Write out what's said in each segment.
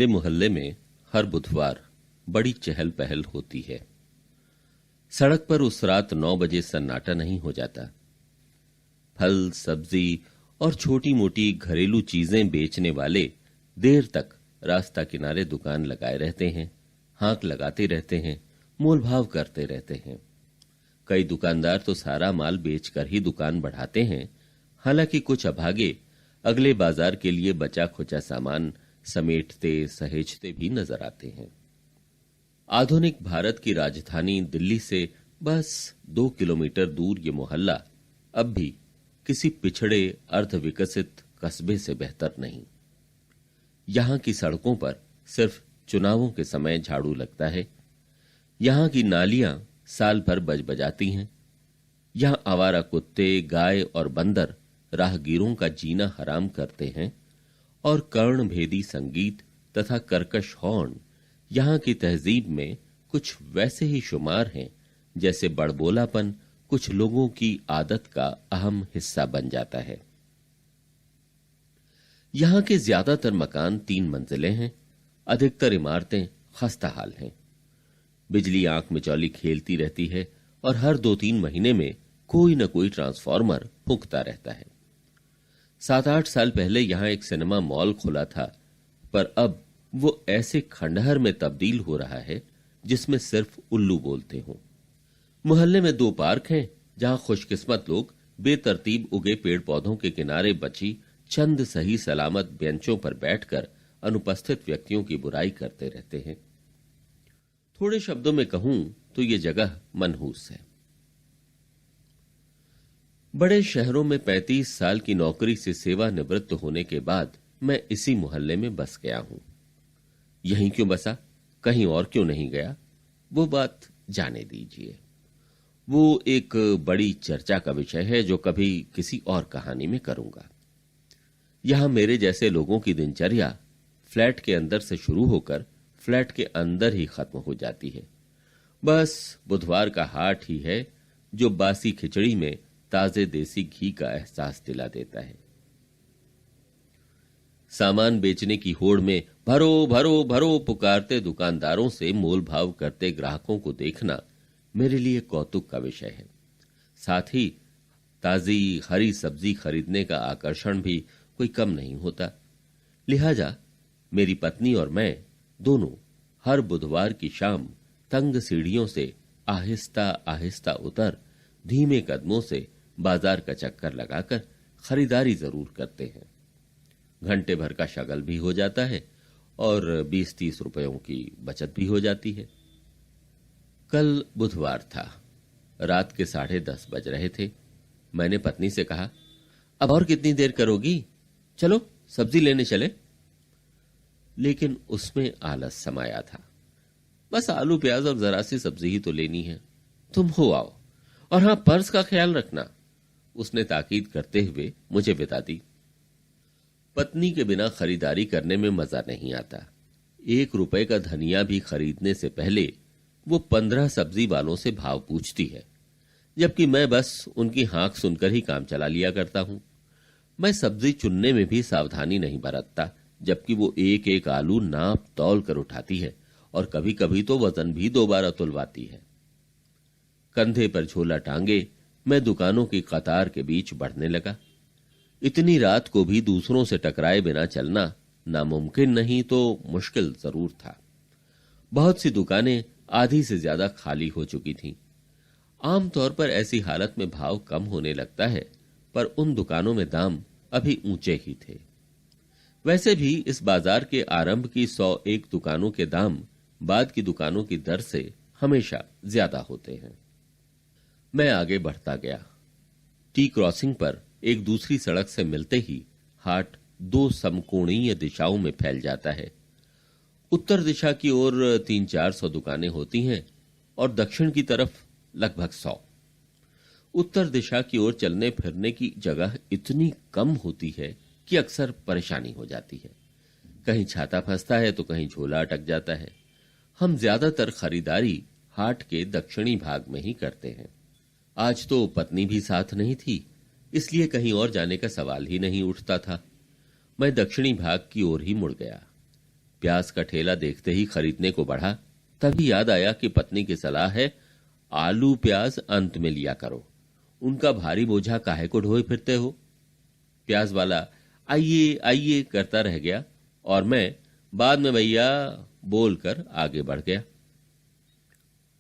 मेरे मोहल्ले में हर बुधवार बड़ी चहल पहल होती है। सड़क पर उस रात 9 बजे सन्नाटा नहीं हो जाता। फल, सब्जी और छोटी मोटी घरेलू चीजें बेचने वाले देर तक रास्ता किनारे दुकान लगाए रहते हैं, हाँक लगाते रहते हैं, मोल भाव करते रहते हैं। कई दुकानदार तो सारा माल बेचकर ही दुकान बढ़ाते हैं। हालांकि कुछ अभागे अगले बाजार के लिए बचा खुचा सामान समेटते सहेजते भी नजर आते हैं। आधुनिक भारत की राजधानी दिल्ली से बस 2 किलोमीटर दूर ये मोहल्ला अब भी किसी पिछड़े अर्धविकसित कस्बे से बेहतर नहीं। यहां की सड़कों पर सिर्फ चुनावों के समय झाड़ू लगता है। यहां की नालियां साल भर बजबजाती हैं। यहां आवारा कुत्ते, गाय और बंदर राहगीरों का जीना हराम करते हैं और कर्णभेदी संगीत तथा कर्कश हॉर्न यहां की तहजीब में कुछ वैसे ही शुमार हैं जैसे बड़बोलापन कुछ लोगों की आदत का अहम हिस्सा बन जाता है। यहां के ज्यादातर मकान 3 मंजिलें हैं। अधिकतर इमारतें खस्ता हाल हैं। बिजली आंख मिचौली खेलती रहती है और हर 2-3 महीने में कोई न कोई ट्रांसफार्मर फूंकता रहता है। 7-8 साल पहले यहां एक सिनेमा मॉल खुला था, पर अब वो ऐसे खंडहर में तब्दील हो रहा है जिसमें सिर्फ उल्लू बोलते हों। मोहल्ले में 2 पार्क हैं जहां खुशकिस्मत लोग बेतरतीब उगे पेड़ पौधों के किनारे बची चंद सही सलामत बेंचों पर बैठकर अनुपस्थित व्यक्तियों की बुराई करते रहते हैं। थोड़े शब्दों में कहूं तो ये जगह मनहूस है। बड़े शहरों में 35 साल की नौकरी से सेवानिवृत्त होने के बाद मैं इसी मोहल्ले में बस गया हूं। यहीं क्यों बसा, कहीं और क्यों नहीं गया, वो बात जाने दीजिए। वो एक बड़ी चर्चा का विषय है जो कभी किसी और कहानी में करूंगा। यहां मेरे जैसे लोगों की दिनचर्या फ्लैट के अंदर से शुरू होकर फ्लैट के अंदर ही खत्म हो जाती है। बस बुधवार का हाट ही है जो बासी खिचड़ी में ताजे देसी घी का एहसास दिला देता है। सामान बेचने की होड़ में भरो भरो भरो पुकारते दुकानदारों से मोल भाव करते ग्राहकों को देखना मेरे लिए कौतुक का विषय है। साथ ही ताजी हरी सब्जी खरीदने का आकर्षण भी कोई कम नहीं होता। लिहाजा मेरी पत्नी और मैं दोनों हर बुधवार की शाम तंग सीढ़ियों से आहिस्ता आहिस्ता उतर धीमे कदमों से बाजार का चक्कर लगाकर खरीदारी जरूर करते हैं। घंटे भर का शगल भी हो जाता है और 20-30 रुपयों की बचत भी हो जाती है। कल बुधवार था। रात के 10:30 बज रहे थे। मैंने पत्नी से कहा, अब और कितनी देर करोगी, चलो सब्जी लेने चले। लेकिन उसमें आलस समाया था। बस आलू प्याज और जरा सी सब्जी ही तो लेनी है, तुम हो आओ, और हां पर्स का ख्याल रखना, उसने ताकीद करते हुए मुझे विदा दी। पत्नी के बिना खरीदारी करने में मजा नहीं आता। 1 रुपए का धनिया भी खरीदने से पहले वो 15 सब्जी वालों से भाव पूछती है, जबकि मैं बस उनकी हाँक सुनकर ही काम चला लिया करता हूं। मैं सब्जी चुनने में भी सावधानी नहीं बरतता, जबकि वो एक एक आलू नाप तौल कर उठाती है और कभी कभी तो वजन भी दोबारा तुलवाती है। कंधे पर झोला टांगे मैं दुकानों की कतार के बीच बढ़ने लगा। इतनी रात को भी दूसरों से टकराए बिना चलना नामुमकिन नहीं तो मुश्किल जरूर था। बहुत सी दुकानें आधी से ज्यादा खाली हो चुकी थीं। आमतौर पर ऐसी हालत में भाव कम होने लगता है, पर उन दुकानों में दाम अभी ऊंचे ही थे। वैसे भी इस बाजार के आरंभ की 101 दुकानों के दाम बाद की दुकानों की दर से हमेशा ज्यादा होते हैं। मैं आगे बढ़ता गया। टी क्रॉसिंग पर एक दूसरी सड़क से मिलते ही हाट 2 समकोणीय दिशाओं में फैल जाता है। उत्तर दिशा की ओर 300-400 दुकानें होती हैं और दक्षिण की तरफ लगभग 100। उत्तर दिशा की ओर चलने फिरने की जगह इतनी कम होती है कि अक्सर परेशानी हो जाती है। कहीं छाता फंसता है तो कहीं झोला अटक जाता है। हम ज्यादातर खरीदारी हाट के दक्षिणी भाग में ही करते हैं। आज तो पत्नी भी साथ नहीं थी, इसलिए कहीं और जाने का सवाल ही नहीं उठता था। मैं दक्षिणी भाग की ओर ही मुड़ गया। प्याज का ठेला देखते ही खरीदने को बढ़ा। तभी याद आया कि पत्नी की सलाह है, आलू प्याज अंत में लिया करो, उनका भारी बोझा काहे को ढोए फिरते हो। प्याज वाला आइए आइए करता रह गया और मैं बाद में भैया बोलकर आगे बढ़ गया।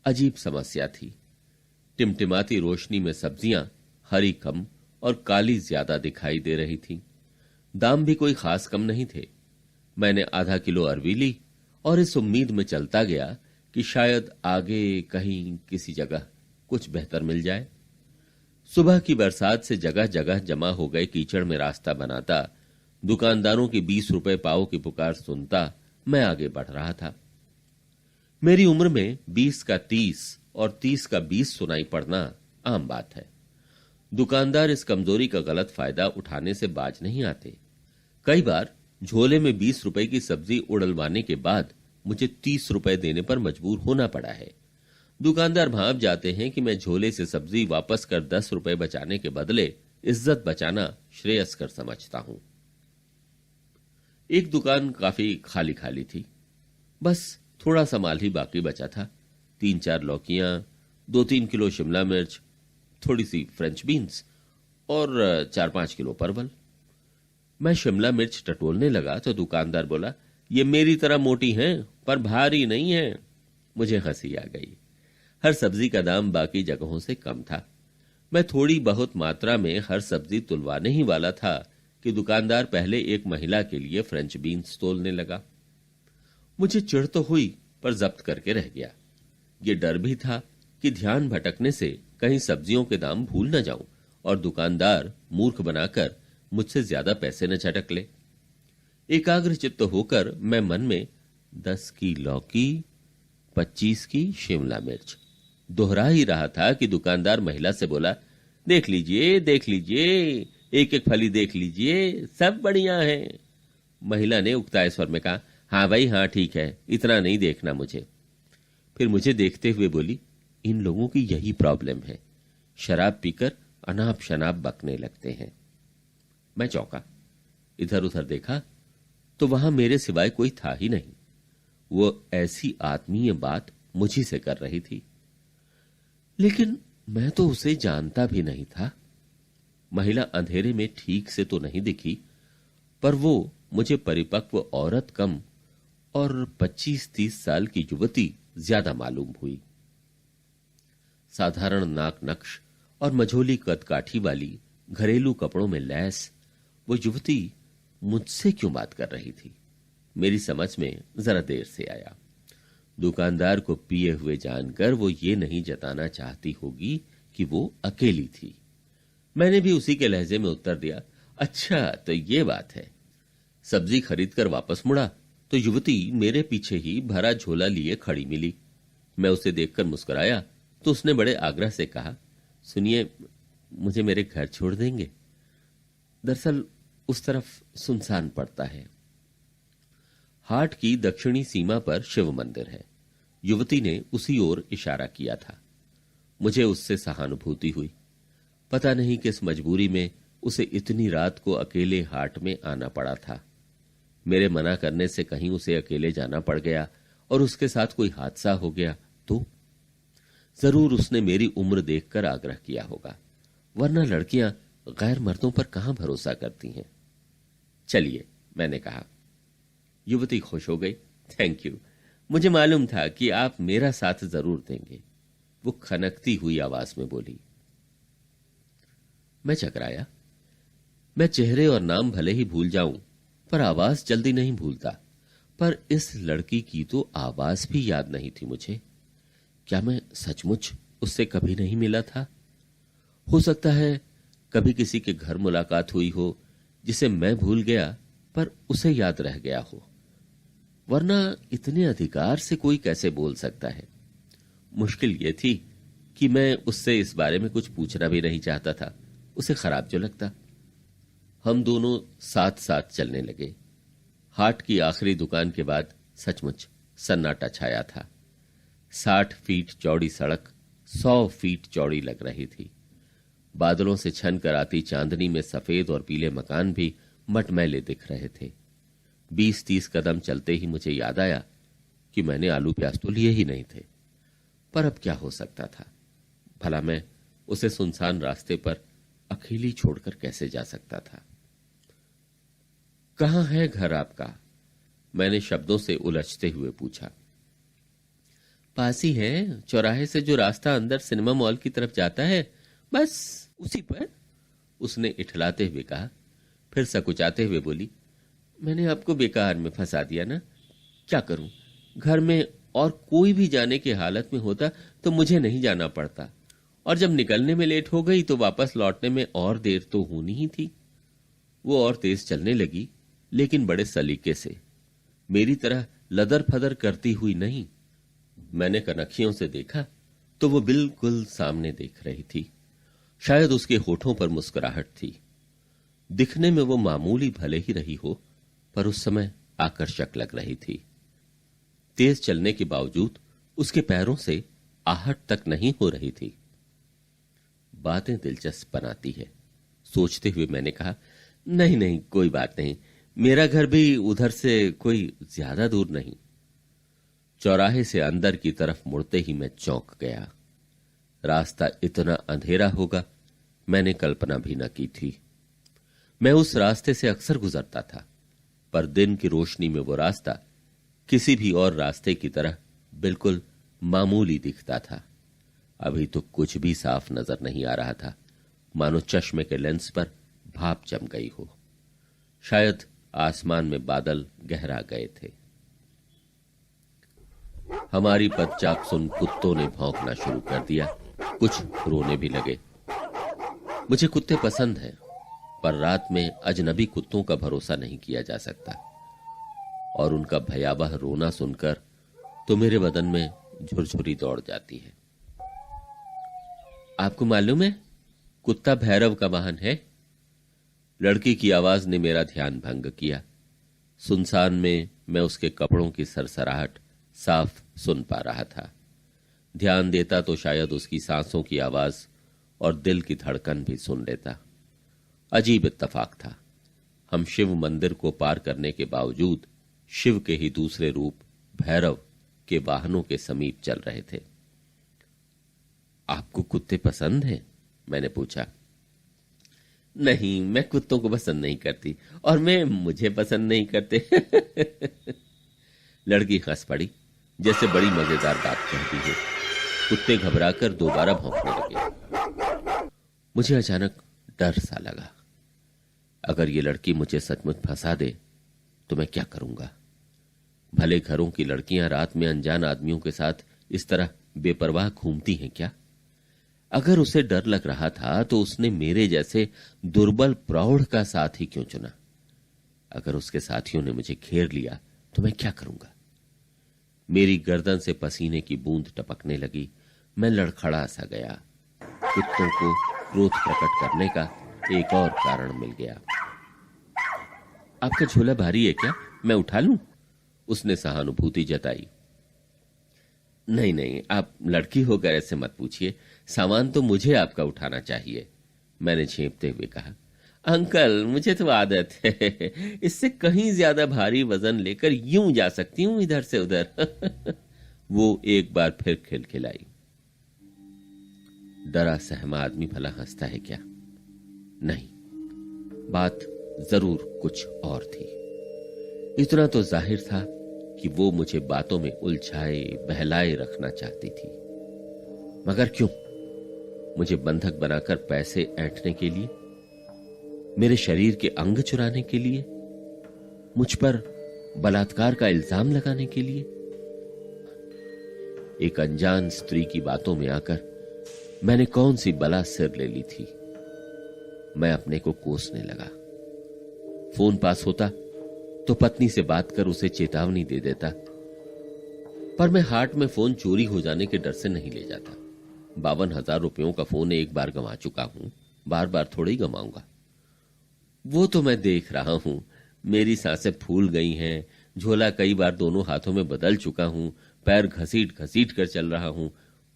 अजीब समस्या थी। टिमटिमाती रोशनी में सब्जियां हरी कम और काली ज्यादा दिखाई दे रही थीं। दाम भी कोई खास कम नहीं थे। मैंने आधा किलो अरवी ली और इस उम्मीद में चलता गया कि शायद आगे कहीं किसी जगह कुछ बेहतर मिल जाए। सुबह की बरसात से जगह जगह जमा हो गए कीचड़ में रास्ता बनाता, दुकानदारों की 20 रुपए पाव की पुकार सुनता मैं आगे बढ़ रहा था। मेरी उम्र में 20 का 30 और 30 का 20 सुनाई पड़ना आम बात है। दुकानदार इस कमजोरी का गलत फायदा उठाने से बाज नहीं आते। कई बार झोले में 20 रुपए की सब्जी उड़लवाने के बाद मुझे 30 रुपए देने पर मजबूर होना पड़ा है। दुकानदार भांप जाते हैं कि मैं झोले से सब्जी वापस कर 10 रुपए बचाने के बदले इज्जत बचाना श्रेयस्कर समझता हूं। एक दुकान काफी खाली खाली थी। बस थोड़ा सा माल ही बाकी बचा था। 3-4 लौकियां, 2-3 किलो शिमला मिर्च, थोड़ी सी फ्रेंच बीन्स और 4-5 किलो परवल। मैं शिमला मिर्च टटोलने लगा तो दुकानदार बोला, ये मेरी तरह मोटी हैं पर भारी नहीं है। मुझे हंसी आ गई। हर सब्जी का दाम बाकी जगहों से कम था। मैं थोड़ी बहुत मात्रा में हर सब्जी तुलवाने ही वाला था कि दुकानदार पहले एक महिला के लिए फ्रेंच बीन्स तोलने लगा। मुझे चिढ़ तो हुई पर जब्त करके रह गया। ये डर भी था कि ध्यान भटकने से कहीं सब्जियों के दाम भूल न जाऊं और दुकानदार मूर्ख बनाकर मुझसे ज्यादा पैसे न झटक ले। एकाग्रचित्त होकर मैं मन में 10 की लौकी, 25 की शिमला मिर्च दोहरा ही रहा था कि दुकानदार महिला से बोला, देख लीजिए देख लीजिए, एक एक फली देख लीजिए, सब बढ़िया है। महिला ने उक्ताए स्वर में कहा, हाँ भाई हाँ ठीक है, इतना नहीं देखना मुझे। फिर मुझे देखते हुए बोली, इन लोगों की यही प्रॉब्लम है, शराब पीकर अनाप शनाप बकने लगते हैं। मैं चौंका। इधर उधर देखा तो वहां मेरे सिवाय कोई था ही नहीं। वो ऐसी आत्मीय बात मुझी से कर रही थी, लेकिन मैं तो उसे जानता भी नहीं था। महिला अंधेरे में ठीक से तो नहीं दिखी, पर वो मुझे परिपक्व औरत कम और 25-30 साल की युवती ज्यादा मालूम हुई। साधारण नाक नक्श और मझोली कदकाठी वाली घरेलू कपड़ों में लैस वो युवती मुझसे क्यों बात कर रही थी, मेरी समझ में जरा देर से आया। दुकानदार को पिए हुए जानकर वो ये नहीं जताना चाहती होगी कि वो अकेली थी। मैंने भी उसी के लहजे में उत्तर दिया, अच्छा तो ये बात है। सब्जी खरीदकर वापस मुड़ा तो युवती मेरे पीछे ही भरा झोला लिए खड़ी मिली। मैं उसे देखकर मुस्कुराया तो उसने बड़े आग्रह से कहा, सुनिए, मुझे मेरे घर छोड़ देंगे? दरअसल उस तरफ सुनसान पड़ता है। हाट की दक्षिणी सीमा पर शिव मंदिर है। युवती ने उसी ओर इशारा किया था। मुझे उससे सहानुभूति हुई। पता नहीं किस मजबूरी में उसे इतनी रात को अकेले हाट में आना पड़ा था। मेरे मना करने से कहीं उसे अकेले जाना पड़ गया और उसके साथ कोई हादसा हो गया तो जरूर उसने मेरी उम्र देखकर आग्रह किया होगा, वरना लड़कियां गैर मर्दों पर कहां भरोसा करती हैं। चलिए, मैंने कहा। युवती खुश हो गई। थैंक यू, मुझे मालूम था कि आप मेरा साथ जरूर देंगे, वो खनकती हुई आवाज में बोली। मैं चकराया। मैं चेहरे और नाम भले ही भूल जाऊं पर आवाज जल्दी नहीं भूलता। पर इस लड़की की तो आवाज भी याद नहीं थी मुझे। क्या मैं सचमुच उससे कभी नहीं मिला था? हो सकता है कभी किसी के घर मुलाकात हुई हो जिसे मैं भूल गया पर उसे याद रह गया हो, वरना इतने अधिकार से कोई कैसे बोल सकता है। मुश्किल यह थी कि मैं उससे इस बारे में कुछ पूछना भी नहीं चाहता था, उसे खराब जो लगता। हम दोनों साथ साथ चलने लगे। हाट की आखिरी दुकान के बाद सचमुच सन्नाटा छाया था। 60 फीट चौड़ी सड़क 100 फीट चौड़ी लग रही थी। बादलों से छन कर आती चांदनी में सफेद और पीले मकान भी मटमैले दिख रहे थे। 20-30 कदम चलते ही मुझे याद आया कि मैंने आलू प्याज तो लिए ही नहीं थे। पर अब क्या हो सकता था? भला मैं उसे सुनसान रास्ते पर अकेली छोड़कर कैसे जा सकता था? कहां है घर आपका? मैंने शब्दों से उलझते हुए पूछा। पास ही है, चौराहे से जो रास्ता अंदर सिनेमा मॉल की तरफ जाता है, बस उसी पर, उसने इठलाते हुए कहा। फिर सकुचाते हुए बोली, मैंने आपको बेकार में फंसा दिया ना। क्या करूं, घर में और कोई भी जाने की हालत में होता तो मुझे नहीं जाना पड़ता, और जब निकलने में लेट हो गई तो वापस लौटने में और देर तो होनी ही थी। वो और तेज चलने लगी, लेकिन बड़े सलीके से, मेरी तरह लदर फदर करती हुई नहीं। मैंने कनखियों से देखा तो वो बिल्कुल सामने देख रही थी। शायद उसके होठों पर मुस्कुराहट थी। दिखने में वो मामूली भले ही रही हो, पर उस समय आकर्षक लग रही थी। तेज चलने के बावजूद उसके पैरों से आहट तक नहीं हो रही थी। बातें दिलचस्प बनाती है, सोचते हुए मैंने कहा, नहीं नहीं, कोई बात नहीं, मेरा घर भी उधर से कोई ज्यादा दूर नहीं। चौराहे से अंदर की तरफ मुड़ते ही मैं चौंक गया। रास्ता इतना अंधेरा होगा मैंने कल्पना भी न की थी। मैं उस रास्ते से अक्सर गुजरता था, पर दिन की रोशनी में वो रास्ता किसी भी और रास्ते की तरह बिल्कुल मामूली दिखता था। अभी तो कुछ भी साफ नजर नहीं आ रहा था, मानो चश्मे के लेंस पर भाप जम गई हो। शायद आसमान में बादल गहरा गए थे। हमारी पदचाप सुन कुत्तों ने भौंकना शुरू कर दिया, कुछ रोने भी लगे। मुझे कुत्ते पसंद हैं, पर रात में अजनबी कुत्तों का भरोसा नहीं किया जा सकता, और उनका भयावह रोना सुनकर तो मेरे बदन में झुरझुरी दौड़ जाती है। आपको मालूम है, कुत्ता भैरव का वाहन है। लड़की की आवाज ने मेरा ध्यान भंग किया। सुनसान में मैं उसके कपड़ों की सरसराहट साफ सुन पा रहा था। ध्यान देता तो शायद उसकी सांसों की आवाज और दिल की धड़कन भी सुन लेता। अजीब इत्तेफाक था। हम शिव मंदिर को पार करने के बावजूद शिव के ही दूसरे रूप भैरव के वाहनों के समीप चल रहे थे। आपको कुत्ते पसंद हैं? मैंने पूछा। नहीं, मैं कुत्तों को पसंद नहीं करती, और मैं मुझे पसंद नहीं करते। लड़की हंस पड़ी, जैसे बड़ी मजेदार बात कहती है। कुत्ते घबराकर दोबारा भौंकने लगे। मुझे अचानक डर सा लगा। अगर ये लड़की मुझे सचमुच फंसा दे तो मैं क्या करूंगा? भले घरों की लड़कियां रात में अनजान आदमियों के साथ इस तरह बेपरवाह घूमती हैं क्या? अगर उसे डर लग रहा था तो उसने मेरे जैसे दुर्बल प्रौढ़ का साथ ही क्यों चुना? अगर उसके साथियों ने मुझे घेर लिया तो मैं क्या करूंगा? मेरी गर्दन से पसीने की बूंद टपकने लगी। मैं लड़खड़ा सा गया। कुत्तों को क्रोध प्रकट करने का एक और कारण मिल गया। आपका झोला भारी है क्या? मैं उठा लूं? उसने सहानुभूति जताई। नहीं नहीं, आप लड़की होकर ऐसे मत पूछिए, सामान तो मुझे आपका उठाना चाहिए, मैंने झेंपते हुए कहा। अंकल, मुझे तो आदत है, इससे कहीं ज्यादा भारी वजन लेकर यूं जा सकती हूं इधर से उधर। वो एक बार फिर खिलखिलाई। डरा सहमा आदमी भला हंसता है क्या? नहीं, बात जरूर कुछ और थी। इतना तो जाहिर था कि वो मुझे बातों में उलझाए बहलाए रखना चाहती थी। मगर क्यों? मुझे बंधक बनाकर पैसे ऐंठने के लिए? मेरे शरीर के अंग चुराने के लिए? मुझ पर बलात्कार का इल्जाम लगाने के लिए? एक अनजान स्त्री की बातों में आकर मैंने कौन सी बला सिर ले ली थी? मैं अपने को कोसने लगा। फोन पास होता तो पत्नी से बात कर उसे चेतावनी दे देता, पर मैं हाट में फोन चोरी हो जाने के डर से नहीं ले जाता। 52,000 रुपयों का फोन एक बार गंवा चुका हूं, बार बार थोड़ी ही गंवाऊंगा। वो तो मैं देख रहा हूं, मेरी सांसें फूल गई हैं, झोला कई बार दोनों हाथों में बदल चुका हूं, पैर घसीट घसीट कर चल रहा हूं,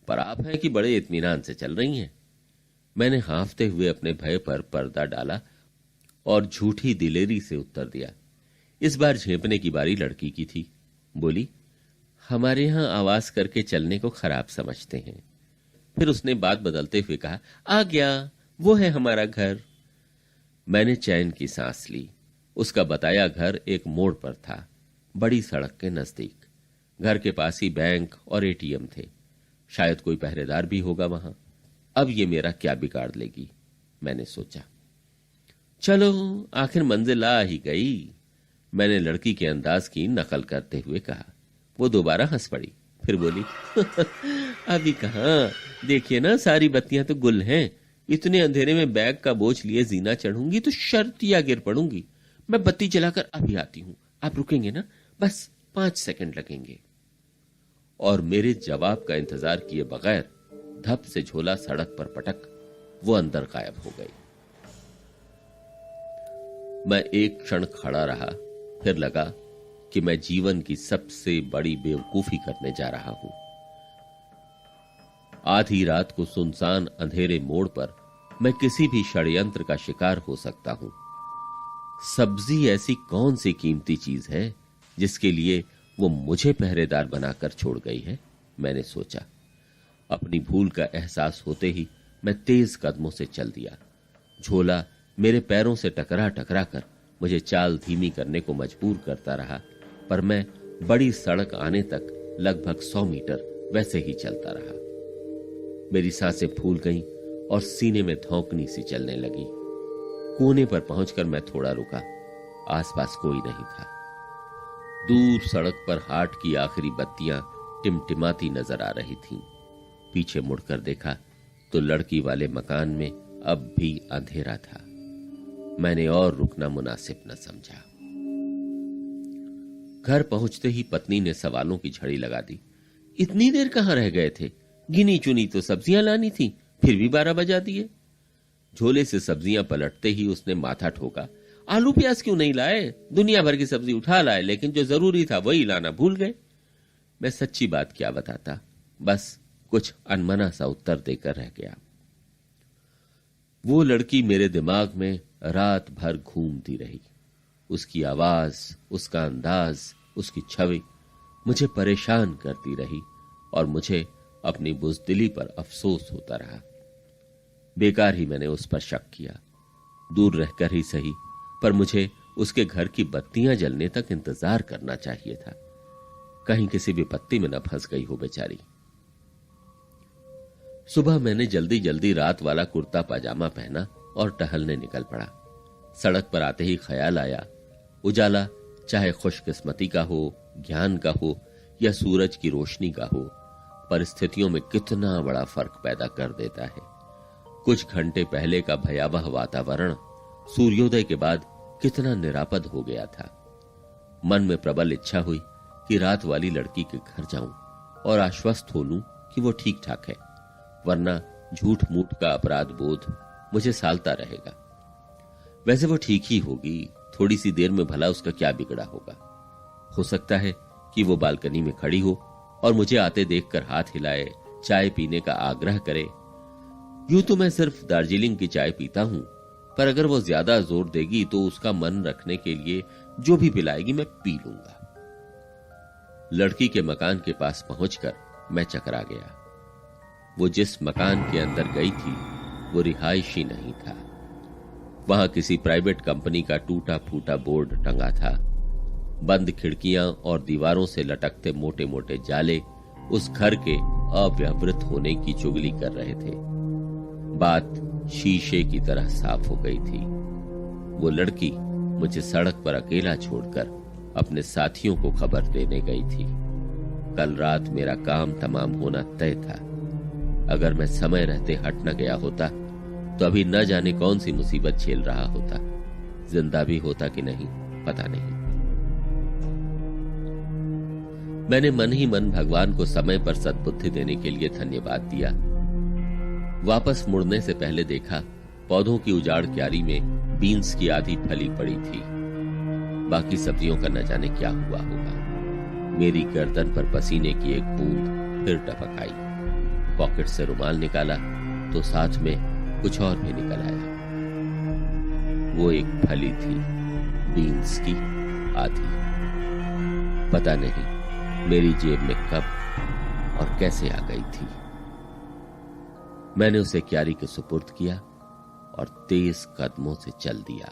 पर आप हैं कि बड़े इत्मीनान से चल रही हैं। मैंने हाँफते हुए अपने भय पर पर्दा डाला और झूठी दिलेरी से उत्तर दिया। इस बार झेपने की बारी लड़की की थी। बोली, हमारे यहां आवाज करके चलने को खराब समझते हैं। फिर उसने बात बदलते हुए कहा, आ गया, वो है हमारा घर। मैंने चैन की सांस ली। उसका बताया घर एक मोड़ पर था, बड़ी सड़क के नजदीक। घर के पास ही बैंक और एटीएम थे। शायद कोई पहरेदार भी होगा वहां। अब ये मेरा क्या बिगाड़ लेगी, मैंने सोचा। चलो, आखिर मंजिल आ ही गई, मैंने लड़की के अंदाज की नकल करते हुए कहा। वो दोबारा हंस पड़ी। फिर बोली, अभी कहां, देखिए ना, सारी बत्तियां तो गुल हैं। इतने अंधेरे में बैग का बोझ लिए जीना चढ़ूंगी तो शर्तिया गिर पड़ूंगी। मैं बत्ती जलाकर अभी आती हूं, आप रुकेंगे ना? बस 5 सेकंड लगेंगे। और मेरे जवाब का इंतजार किए बगैर धप से झोला सड़क पर पटक वो अंदर गायब हो गई। मैं एक क्षण खड़ा रहा। फिर लगा कि मैं जीवन की सबसे बड़ी बेवकूफी करने जा रहा हूं। आधी रात को सुनसान अंधेरे मोड़ पर मैं किसी भी षड्यंत्र का शिकार हो सकता हूं। सब्जी ऐसी कौन सी कीमती चीज है जिसके लिए वो मुझे पहरेदार बनाकर छोड़ गई है, मैंने सोचा। अपनी भूल का एहसास होते ही मैं तेज कदमों से चल दिया। झोला मेरे पैरों से टकरा टकरा कर मुझे चाल धीमी करने को मजबूर करता रहा, पर मैं बड़ी सड़क आने तक लगभग 100 मीटर वैसे ही चलता रहा। मेरी सांसें फूल गईं और सीने में धौंकनी सी चलने लगी। कोने पर पहुंचकर मैं थोड़ा रुका। आसपास कोई नहीं था। दूर सड़क पर हाट की आखिरी बत्तियां टिमटिमाती नजर आ रही थीं। पीछे मुड़कर देखा तो लड़की वाले मकान में अब भी अंधेरा था। मैंने और रुकना मुनासिब न समझा। घर पहुंचते ही पत्नी ने सवालों की झड़ी लगा दी। इतनी देर कहां रह गए थे? गिनी चुनी तो सब्जियां लानी थी, फिर भी 12 बजा दिए। झोले से सब्जियां पलटते ही उसने माथा ठोका। आलू प्याज क्यों नहीं लाए? दुनिया भर की सब्जी उठा लाए, लेकिन जो जरूरी था वही लाना भूल गए। मैं सच्ची बात क्या बताता, बस कुछ अनमना सा उत्तर देकर रह गया। वो लड़की मेरे दिमाग में रात भर घूमती रही। उसकी आवाज, उसका अंदाज, उसकी छवि मुझे परेशान करती रही और मुझे अपनी बुज़दिली पर अफसोस होता रहा। बेकार ही मैंने उस पर शक किया। दूर रहकर ही सही, पर मुझे उसके घर की बत्तियां जलने तक इंतजार करना चाहिए था। कहीं किसी विपत्ति में न फंस गई हो बेचारी। सुबह मैंने जल्दी जल्दी रात वाला कुर्ता पाजामा पहना और टहलने निकल पड़ा। सड़क पर आते ही ख्याल आया, उजाला चाहे खुशकिस्मती का हो, ज्ञान का हो या सूरज की रोशनी का हो, परिस्थितियों में कितना बड़ा फर्क पैदा कर देता है। कुछ घंटे पहले का भयावह वातावरण सूर्योदय के बाद कितना निरापद हो गया था। मन में प्रबल इच्छा हुई कि रात वाली लड़की के घर जाऊं और आश्वस्त हो लूं कि वो ठीक ठाक है, वरना झूठ मूठ का अपराध बोध मुझे सालता रहेगा। वैसे वो ठीक ही होगी, थोड़ी सी देर में भला उसका क्या बिगड़ा होगा। हो सकता है कि वो बालकनी में खड़ी हो और मुझे आते देखकर हाथ हिलाए, चाय पीने का आग्रह करे। यूं तो मैं सिर्फ दार्जिलिंग की चाय पीता हूं, पर अगर वो ज्यादा जोर देगी तो उसका मन रखने के लिए जो भी पिलाएगी मैं पी लूंगा। लड़की के मकान के पास पहुंचकर मैं चकरा गया। वो जिस मकान के अंदर गई थी वो रिहायशी नहीं था। वहां किसी प्राइवेट कंपनी का टूटा फूटा बोर्ड टंगा था। बंद खिड़कियां और दीवारों से लटकते मोटे मोटे जाले उस घर के अव्यवहृत होने की चुगली कर रहे थे। बात शीशे की तरह साफ हो गई थी। वो लड़की मुझे सड़क पर अकेला छोड़कर अपने साथियों को खबर देने गई थी। कल रात मेरा काम तमाम होना तय था। अगर मैं समय रहते हट न गया होता तो अभी न जाने कौन सी मुसीबत झेल रहा होता। जिंदा भी होता कि नहीं पता नहीं। मैंने मन ही मन भगवान को समय पर सद्बुद्धि देने के लिए धन्यवाद दिया। वापस मुड़ने से पहले देखा पौधों की उजाड़ क्यारी में बीन्स की आधी फली पड़ी थी। बाकी सब्जियों का न जाने क्या हुआ होगा। मेरी गर्दन पर पसीने की एक बूंद फिर टपक आई। पॉकेट से रुमाल निकाला तो साथ में कुछ और भी निकल आया। वो एक फली थी, बीन्स की आधी। पता नहीं मेरी जेब में कब और कैसे आ गई थी। मैंने उसे क्यारी के सुपुर्द किया और तेज कदमों से चल दिया।